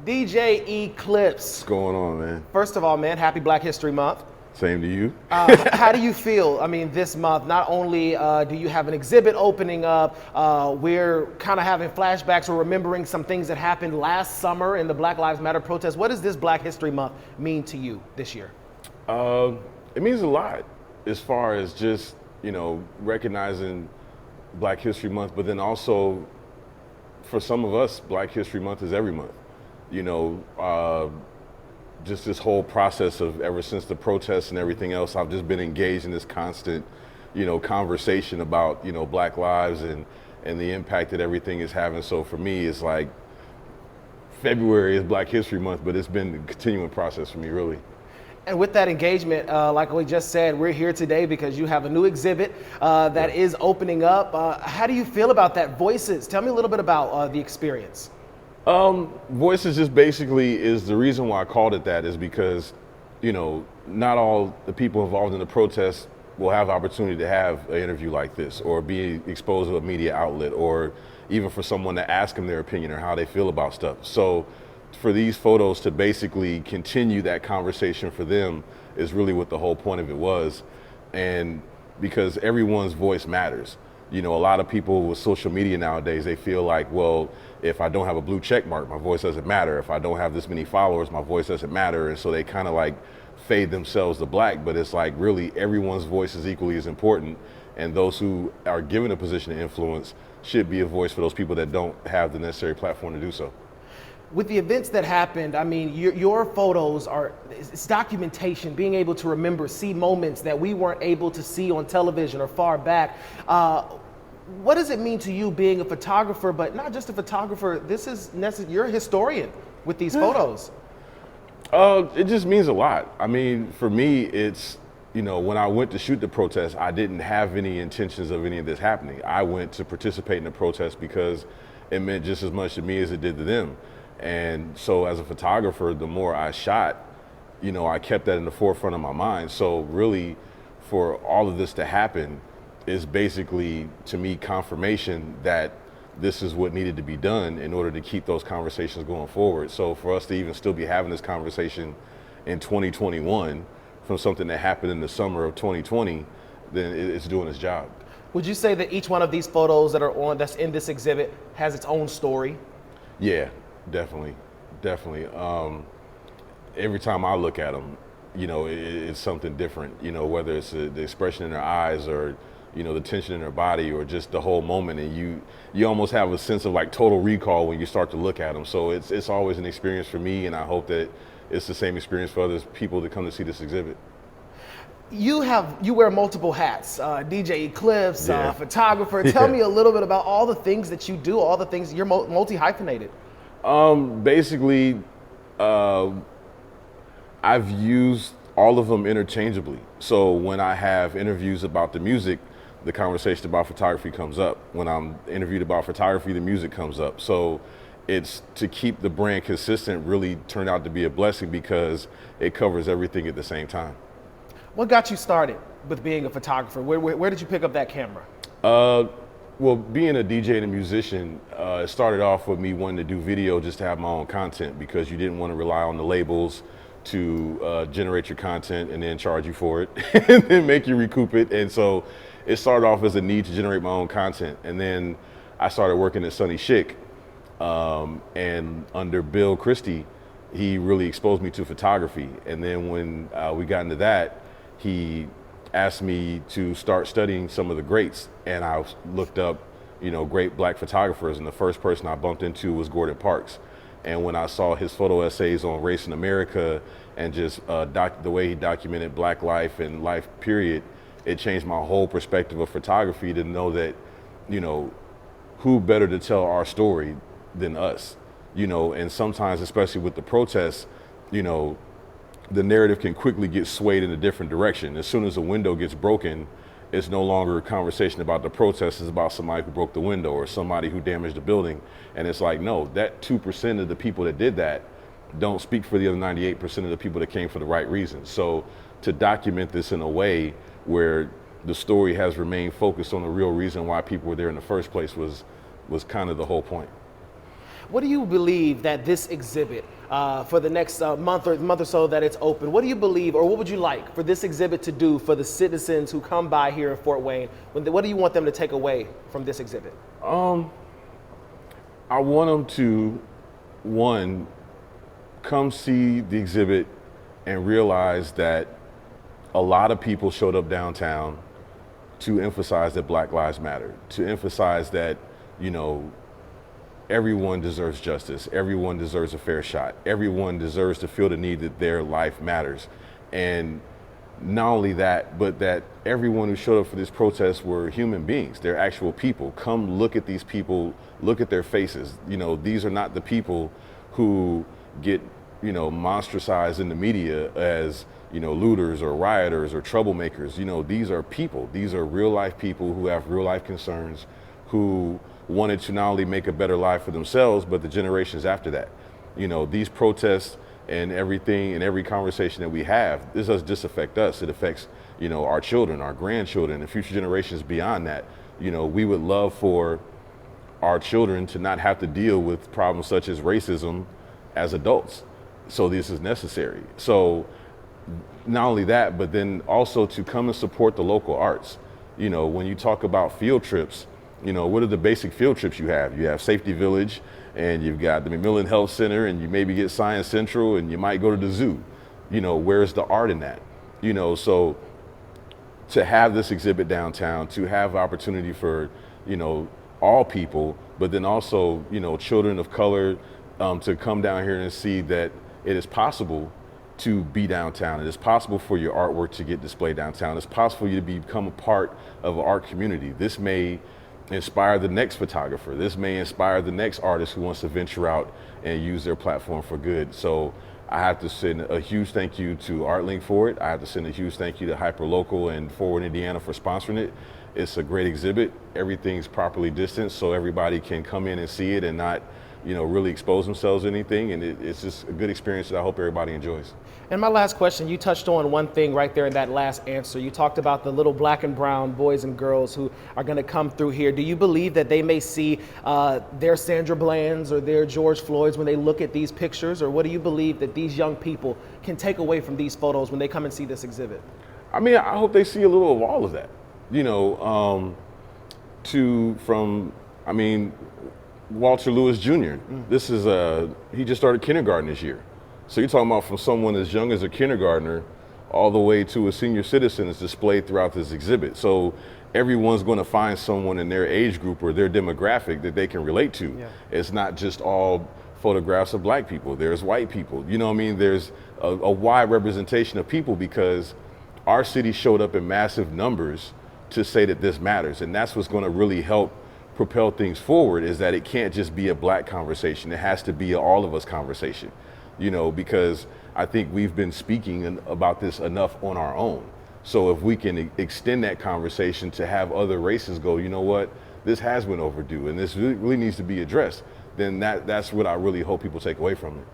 DJ E-Clyps. What's going on, man? First of all, man, happy Black History Month. Same to you. How do you feel? I mean, this month, not only do you have an exhibit opening up, we're kind of having flashbacks or remembering some things that happened last summer in the Black Lives Matter protest. What does this Black History Month mean to you this year? It means a lot as far as just, recognizing Black History Month, but then also for some of us, Black History Month is every month. Just this whole process of ever since the protests and everything else, I've just been engaged in this constant, conversation about, Black lives and the impact that everything is having. So for me, it's like February is Black History Month, but it's been a continuing process for me, really. And with that engagement, like we just said, we're here today because you have a new exhibit that is opening up. How do you feel about that? Voices, tell me a little bit about the experience. Voices just basically is the reason why I called it that is because, not all the people involved in the protest will have the opportunity to have an interview like this or be exposed to a media outlet or even for someone to ask them their opinion or how they feel about stuff. So for these photos to basically continue that conversation for them is really what the whole point of it was. And because everyone's voice matters. A lot of people with social media nowadays, they feel like, well, if I don't have a blue check mark, my voice doesn't matter. If I don't have this many followers, my voice doesn't matter. And so they kind of like fade themselves to black, but it's like really everyone's voice is equally as important. And those who are given a position of influence should be a voice for those people that don't have the necessary platform to do so. With the events that happened, I mean, your photos it's documentation, being able to remember, see moments that we weren't able to see on television or far back. What does it mean to you being a photographer, but not just a photographer, you're a historian with these photos? It just means a lot. I mean, for me, it's, when I went to shoot the protest, I didn't have any intentions of any of this happening. I went to participate in the protest because it meant just as much to me as it did to them. And so as a photographer, the more I shot, I kept that in the forefront of my mind. So really, for all of this to happen is basically, to me, confirmation that this is what needed to be done in order to keep those conversations going forward. So for us to even still be having this conversation in 2021 from something that happened in the summer of 2020, then it's doing its job. Would you say that each one of these photos that's in this exhibit has its own story? Yeah. Definitely. Every time I look at them, it's something different, whether it's the expression in their eyes or, the tension in their body or just the whole moment. And you almost have a sense of like total recall when you start to look at them. So it's always an experience for me. And I hope that it's the same experience for other people that come to see this exhibit. You wear multiple hats, DJ E-Clyps, Yeah. Photographer. Tell me a little bit about all the things that you do, all the things, you're multi-hyphenated. Basically, I've used all of them interchangeably. So when I have interviews about the music, the conversation about photography comes up. When I'm interviewed about photography, the music comes up. So it's to keep the brand consistent really turned out to be a blessing because it covers everything at the same time. What got you started with being a photographer? Where did you pick up that camera? Well, being a DJ and a musician, it started off with me wanting to do video just to have my own content because you didn't want to rely on the labels to generate your content and then charge you for it and then make you recoup it. And so it started off as a need to generate my own content. And then I started working at Sonny Chic, and under Bill Christie, he really exposed me to photography. And then when we got into that, he asked me to start studying some of the greats, and I looked up, great Black photographers, and the first person I bumped into was Gordon Parks. And when I saw his photo essays on race in America and just the way he documented Black life and life period, it changed my whole perspective of photography to know that, who better to tell our story than us, and sometimes, especially with the protests, the narrative can quickly get swayed in a different direction. As soon as a window gets broken, it's no longer a conversation about the protest, it's about somebody who broke the window or somebody who damaged the building. And it's like, no, that 2% of the people that did that don't speak for the other 98% of the people that came for the right reasons. So to document this in a way where the story has remained focused on the real reason why people were there in the first place was kind of the whole point. What do you believe that this exhibit, for the next month or so that it's open, what do you believe, or what would you like for this exhibit to do for the citizens who come by here in Fort Wayne? What do you want them to take away from this exhibit? I want them to, one, come see the exhibit and realize that a lot of people showed up downtown to emphasize that Black Lives Matter, to emphasize that, you know, everyone deserves justice, everyone deserves a fair shot, everyone deserves to feel the need that their life matters. And not only that, but that everyone who showed up for this protest were human beings. They're actual people. Come look at these people, look at their faces. You know, these are not the people who get, you know, monstrosized in the media as, you know, looters or rioters or troublemakers. You know, these are people. These are real life people who have real life concerns, who wanted to not only make a better life for themselves, but the generations after that. You know, these protests and everything and every conversation that we have, this doesn't just affect us. It affects, you know, our children, our grandchildren, and future generations beyond that. You know, we would love for our children to not have to deal with problems such as racism as adults. So this is necessary. So not only that, but then also to come and support the local arts. You know, when you talk about field trips, you know, what are the basic field trips you have? You have Safety Village, and you've got the McMillan Health Center, and you maybe get Science Central, and you might go to the zoo. You know, where's the art in that? You know, so to have this exhibit downtown, to have opportunity for, you know, all people, but then also, you know, children of color, to come down here and see that it is possible to be downtown. It is possible for your artwork to get displayed downtown. It's possible for you to become a part of an art community. This may inspire the next photographer. This may inspire the next artist who wants to venture out and use their platform for good. So I have to send a huge thank you to Artlink for it. I have to send a huge thank you to Hyperlocal and Forward Indiana for sponsoring it. It's a great exhibit. Everything's properly distanced so everybody can come in and see it and not, you know, really expose themselves to anything. And it's just a good experience that I hope everybody enjoys. And my last question, you touched on one thing right there in that last answer. You talked about the little black and brown boys and girls who are going to come through here. Do you believe that they may see their Sandra Bland's or their George Floyd's when they look at these pictures? Or what do you believe that these young people can take away from these photos when they come and see this exhibit? I mean, I hope they see a little of all of that. You know, Walter Lewis Jr. This is he just started kindergarten this year. So you're talking about from someone as young as a kindergartner all the way to a senior citizen is displayed throughout this exhibit. So everyone's going to find someone in their age group or their demographic that they can relate to. Yeah. It's not just all photographs of black people. There's white people. You know what I mean? There's a wide representation of people because our city showed up in massive numbers to say that this matters. And that's what's going to really help propel things forward, is that it can't just be a black conversation. It has to be an all of us conversation, you know, because I think we've been speaking about this enough on our own. So if we can extend that conversation to have other races go, you know what, this has been overdue and this really needs to be addressed, then that's what I really hope people take away from it.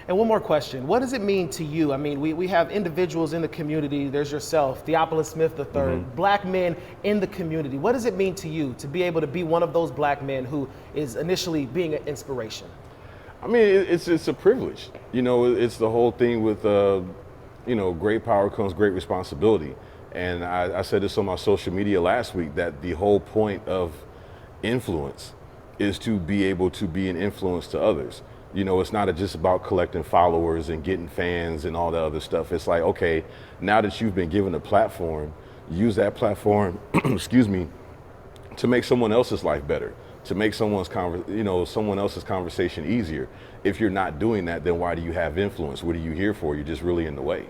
And one more question. What does it mean to you? I mean, we have individuals in the community. There's yourself, Theophilus Smith III, black men in the community. What does it mean to you to be able to be one of those black men who is initially being an inspiration? I mean, it's a privilege. You know, it's the whole thing with, you know, great power comes great responsibility. And I said this on my social media last week, that the whole point of influence is to be able to be an influence to others. You know, it's not just about collecting followers and getting fans and all that other stuff. It's like, okay, now that you've been given a platform, use that platform, excuse me, to make someone else's life better, to make someone else's conversation easier. If you're not doing that, then why do you have influence? What are you here for? You're just really in the way.